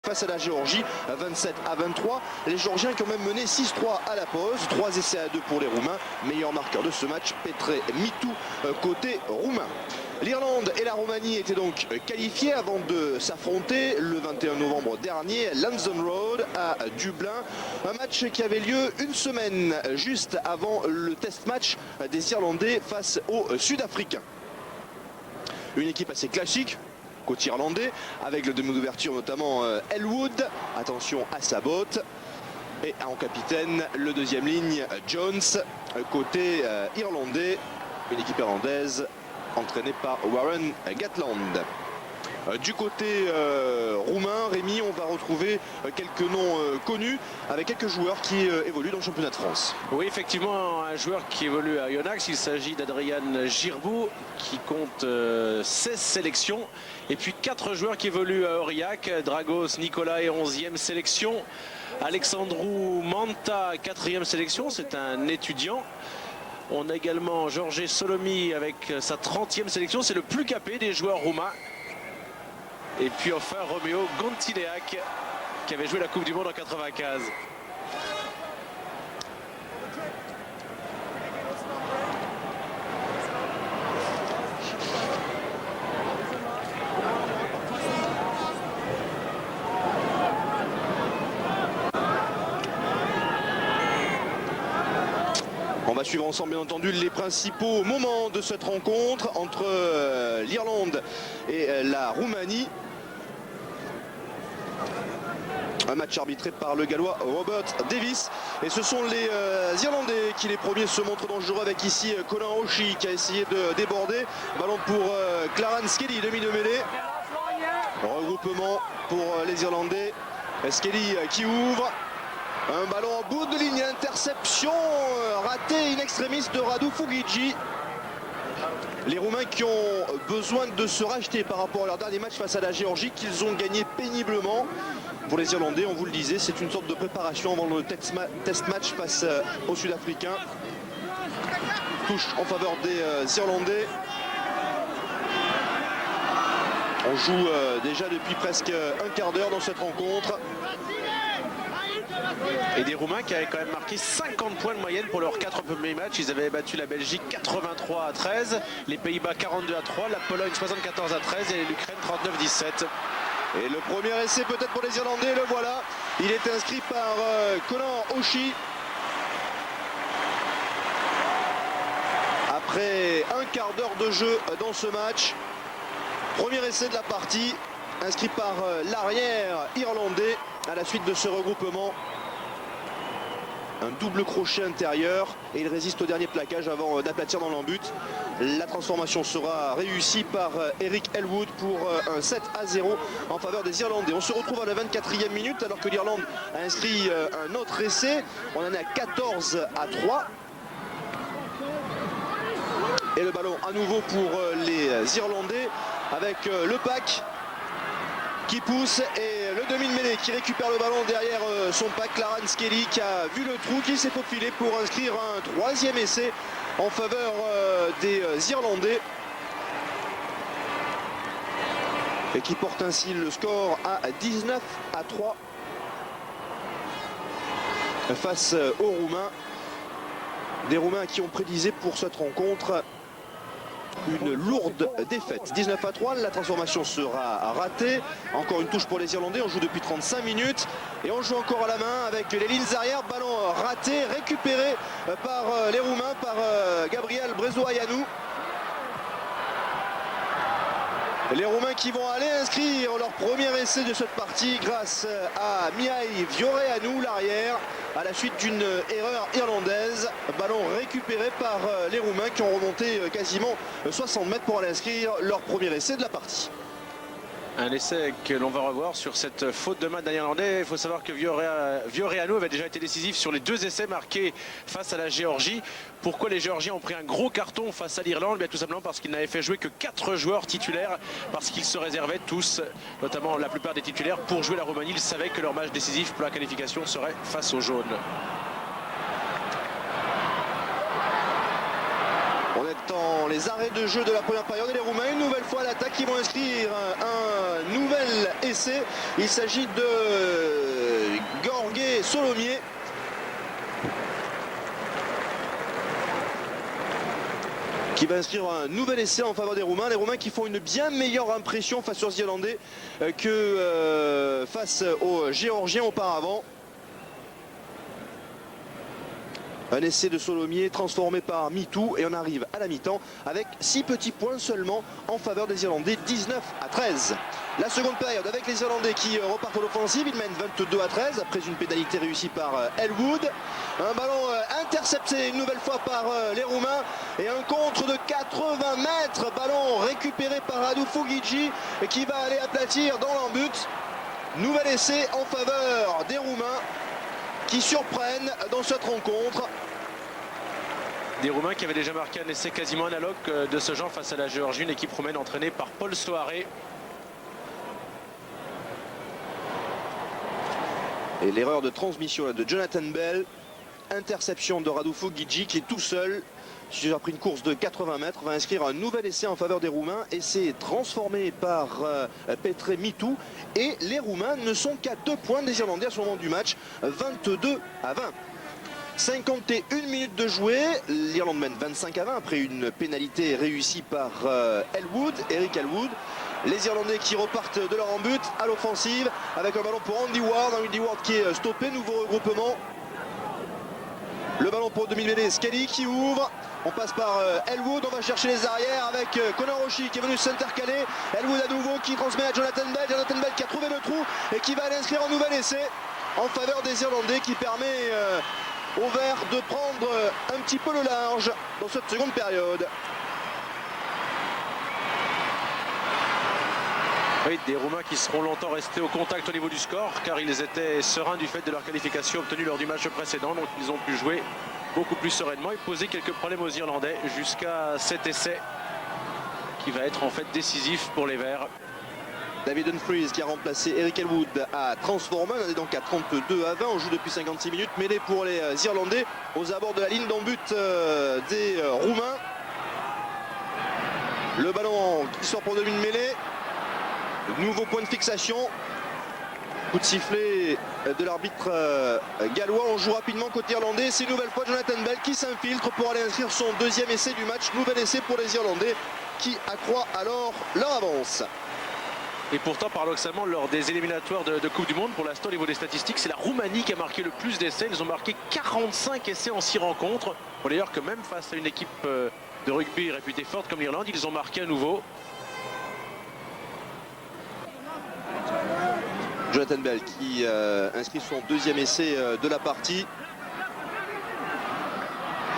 face à la Géorgie, 27-23. Les Géorgiens qui ont même mené 6-3 à la pause, 3 essais à 2 pour les Roumains. Meilleur marqueur de ce match, Petre Mitu côté roumain. L'Irlande et la Roumanie étaient donc qualifiés avant de s'affronter le 21 novembre dernier, Lansdowne Road à Dublin. Un match qui avait lieu une semaine juste avant le test match des Irlandais face aux Sud-Africains. Une équipe assez classique, côté irlandais, avec le demi d'ouverture notamment Elwood, attention à sa botte. Et en capitaine, le deuxième ligne Jones, côté irlandais, une équipe irlandaise entraîné par Warren Gatland. Du côté roumain, Rémi, on va retrouver quelques noms connus avec quelques joueurs qui évoluent dans le championnat de France. Oui, effectivement, un joueur qui évolue à Yonax, il s'agit d'Adrian Girbou qui compte 16 sélections. Et puis 4 joueurs qui évoluent à Aurillac, Dragos Nicolai, 11e sélection. Alexandru Manta, 4e sélection, c'est un étudiant. On a également Georges Solomi avec sa 30e sélection, c'est le plus capé des joueurs roumains. Et puis enfin Romeo Gontileac qui avait joué la Coupe du Monde en 95. On va suivre ensemble bien entendu les principaux moments de cette rencontre entre l'Irlande et la Roumanie. Un match arbitré par le Gallois Robert Davis. Et ce sont les Irlandais qui les premiers se montrent dangereux avec ici Colin O'Shea qui a essayé de déborder. Ballon pour Clarence Kelly, demi de mêlée. Regroupement pour les Irlandais. Skelly qui ouvre. Un ballon en bout de ligne, interception ratée in extremis de Radu Fugici. Les Roumains qui ont besoin de se racheter par rapport à leur dernier match face à la Géorgie qu'ils ont gagné péniblement. Pour les Irlandais, on vous le disait, c'est une sorte de préparation avant le test match face aux Sud-Africains. Touche en faveur des Irlandais. On joue déjà depuis presque un quart d'heure dans cette rencontre. Et des Roumains qui avaient quand même marqué 50 points de moyenne pour leurs 4 premiers matchs. Ils avaient battu la Belgique 83-13, les Pays-Bas 42-3, la Pologne 74-13 et l'Ukraine 39-17. Et le premier essai peut-être pour les Irlandais, le voilà. Il est inscrit par Colin O'Shea. Après un quart d'heure de jeu dans ce match. Premier essai de la partie, inscrit par l'arrière irlandais à la suite de ce regroupement. Un double crochet intérieur et il résiste au dernier plaquage avant d'aplatir dans l'embut. La transformation sera réussie par Eric Elwood pour un 7-0 en faveur des Irlandais. On se retrouve à la 24e minute alors que l'Irlande a inscrit un autre essai. On en est à 14-3. Et le ballon à nouveau pour les Irlandais avec le pack qui pousse et le demi de mêlée qui récupère le ballon derrière son pack. Clarence Kelly qui a vu le trou, qui s'est faufilé pour inscrire un troisième essai en faveur des Irlandais. Et qui porte ainsi le score à 19-3 face aux Roumains. Des Roumains qui ont prédisé pour cette rencontre une lourde défaite. 19-3, la transformation sera ratée. Encore une touche pour les Irlandais, on joue depuis 35 minutes. Et on joue encore à la main avec les lignes arrière. Ballon raté, récupéré par les Roumains, par Gabriel Brezoianu. Les Roumains qui vont aller inscrire leur premier essai de cette partie grâce à Mihai Vioreanu, l'arrière, à la suite d'une erreur irlandaise. Ballon récupéré par les Roumains qui ont remonté quasiment 60 mètres pour aller inscrire leur premier essai de la partie. Un essai que l'on va revoir sur cette faute de main d'un Irlandais. Il faut savoir que Vioreanu avait déjà été décisif sur les 2 essais marqués face à la Géorgie. Pourquoi les Géorgiens ont pris un gros carton face à l'Irlande? Tout simplement parce qu'ils n'avaient fait jouer que 4 joueurs titulaires, parce qu'ils se réservaient tous, notamment la plupart des titulaires, pour jouer la Roumanie. Ils savaient que leur match décisif pour la qualification serait face aux jaunes. On est dans les arrêts de jeu de la première période. Et les Roumains, une nouvelle fois à l'attaque, qui vont inscrire un nouvel essai. Il s'agit de Gheorghe Solomier. Qui va inscrire un nouvel essai en faveur des Roumains. Les Roumains qui font une bien meilleure impression face aux Irlandais que face aux Géorgiens auparavant. Un essai de Solomier transformé par MeToo et on arrive à la mi-temps avec 6 petits points seulement en faveur des Irlandais, 19-13. La seconde période avec les Irlandais qui repartent à l'offensive, ils mènent 22-13 après une pénalité réussie par Elwood. Un ballon intercepté une nouvelle fois par les Roumains et un contre de 80 mètres. Ballon récupéré par Radu Fugici qui va aller aplatir dans l'embut. Nouvel essai en faveur des Roumains qui surprennent dans cette rencontre. Des Roumains qui avaient déjà marqué un essai quasiment analogue de ce genre face à la Géorgie, une équipe roumaine entraînée par Paul Stoaré. Et l'erreur de transmission de Jonathan Bell, interception de Radu Fugici qui est tout seul après une course de 80 mètres, va inscrire un nouvel essai en faveur des Roumains. Essai transformé par Petre MeToo. Et les Roumains ne sont qu'à 2 points des Irlandais à ce moment du match, 22-20. 51 minutes de jouer, l'Irlande mène 25-20 après une pénalité réussie par Eric Elwood. Les Irlandais qui repartent de leur embut à l'offensive avec un ballon pour Andy Ward. Andy Ward qui est stoppé, nouveau regroupement. Le ballon pour demi-mêlée, Skelly qui ouvre. On passe par Elwood, on va chercher les arrières avec Conor O'Shea qui est venu s'intercaler. Elwood à nouveau qui transmet à Jonathan Bell. Jonathan Bell qui a trouvé le trou et qui va aller inscrire un nouvel essai en faveur des Irlandais qui permet aux Verts de prendre un petit peu le large dans cette seconde période. Oui, des Roumains qui seront longtemps restés au contact au niveau du score car ils étaient sereins du fait de leur qualification obtenue lors du match précédent. Donc ils ont pu jouer beaucoup plus sereinement et poser quelques problèmes aux Irlandais jusqu'à cet essai qui va être en fait décisif pour les Verts. David Humphries qui a remplacé Eric Elwood a transformé. On est donc à 32-20. On joue depuis 56 minutes. Mêlée pour les Irlandais aux abords de la ligne d'embut des Roumains. Le ballon qui sort pour demi-mêlée. Nouveau point de fixation. Coup de sifflet de l'arbitre gallois. On joue rapidement côté irlandais. C'est une nouvelle fois Jonathan Bell qui s'infiltre pour aller inscrire son deuxième essai du match. Nouvel essai pour les Irlandais qui accroît alors leur avance. Et pourtant, paradoxalement, lors des éliminatoires de Coupe du Monde, pour l'instant, au niveau des statistiques, c'est la Roumanie qui a marqué le plus d'essais. Ils ont marqué 45 essais en 6 rencontres. Bon, d'ailleurs que même face à une équipe de rugby réputée forte comme l'Irlande, ils ont marqué à nouveau. Jonathan Bell qui inscrit son deuxième essai de la partie.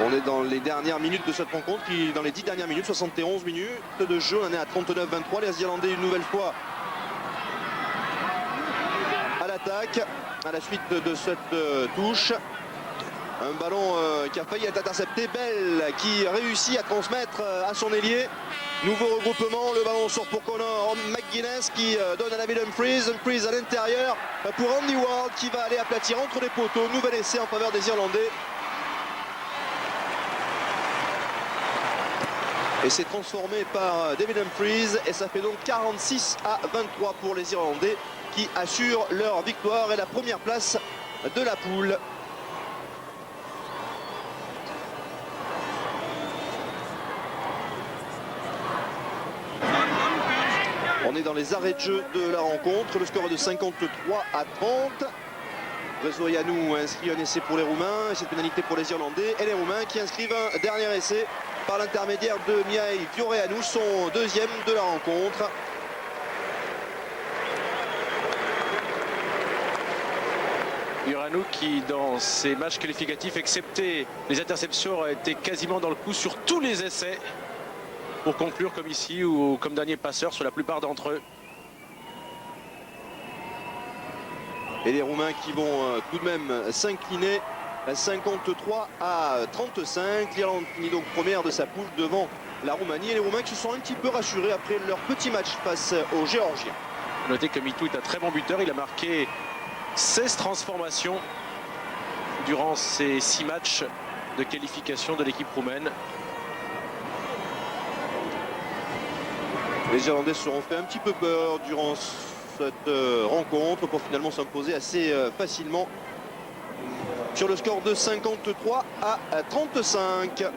On est dans les dernières minutes de cette rencontre, dans les 10 dernières minutes, 71 minutes de jeu. On est à 39-23. Les Irlandais une nouvelle fois à l'attaque à la suite de cette touche. Un ballon qui a failli être intercepté. Bell qui réussit à transmettre à son ailier. Nouveau regroupement, le ballon sort pour Conor McGuinness qui donne à David Humphries. Humphries à l'intérieur pour Andy Ward qui va aller aplatir entre les poteaux. Nouvel essai en faveur des Irlandais. Et c'est transformé par David Humphries et ça fait donc 46-23 pour les Irlandais qui assurent leur victoire et la première place de la poule. On est dans les arrêts de jeu de la rencontre. Le score est de 53-30. Brezoianu inscrit un essai pour les Roumains et cette pénalité pour les Irlandais. Et les Roumains qui inscrivent un dernier essai par l'intermédiaire de Mihai Vioreanu, son deuxième de la rencontre. Vioreanu qui dans ses matchs qualificatifs, excepté les interceptions, a été quasiment dans le coup sur tous les essais. Pour conclure comme ici ou comme dernier passeur sur la plupart d'entre eux. Et les Roumains qui vont tout de même s'incliner 53-35. L'Irlande finit donc première de sa poule devant la Roumanie. Et les Roumains qui se sont un petit peu rassurés après leur petit match face aux Géorgiens. Notez que MeToo est un très bon buteur. Il a marqué 16 transformations durant ces 6 matchs de qualification de l'équipe roumaine. Les Irlandais se seront fait un petit peu peur durant cette rencontre pour finalement s'imposer assez facilement sur le score de 53 à 35.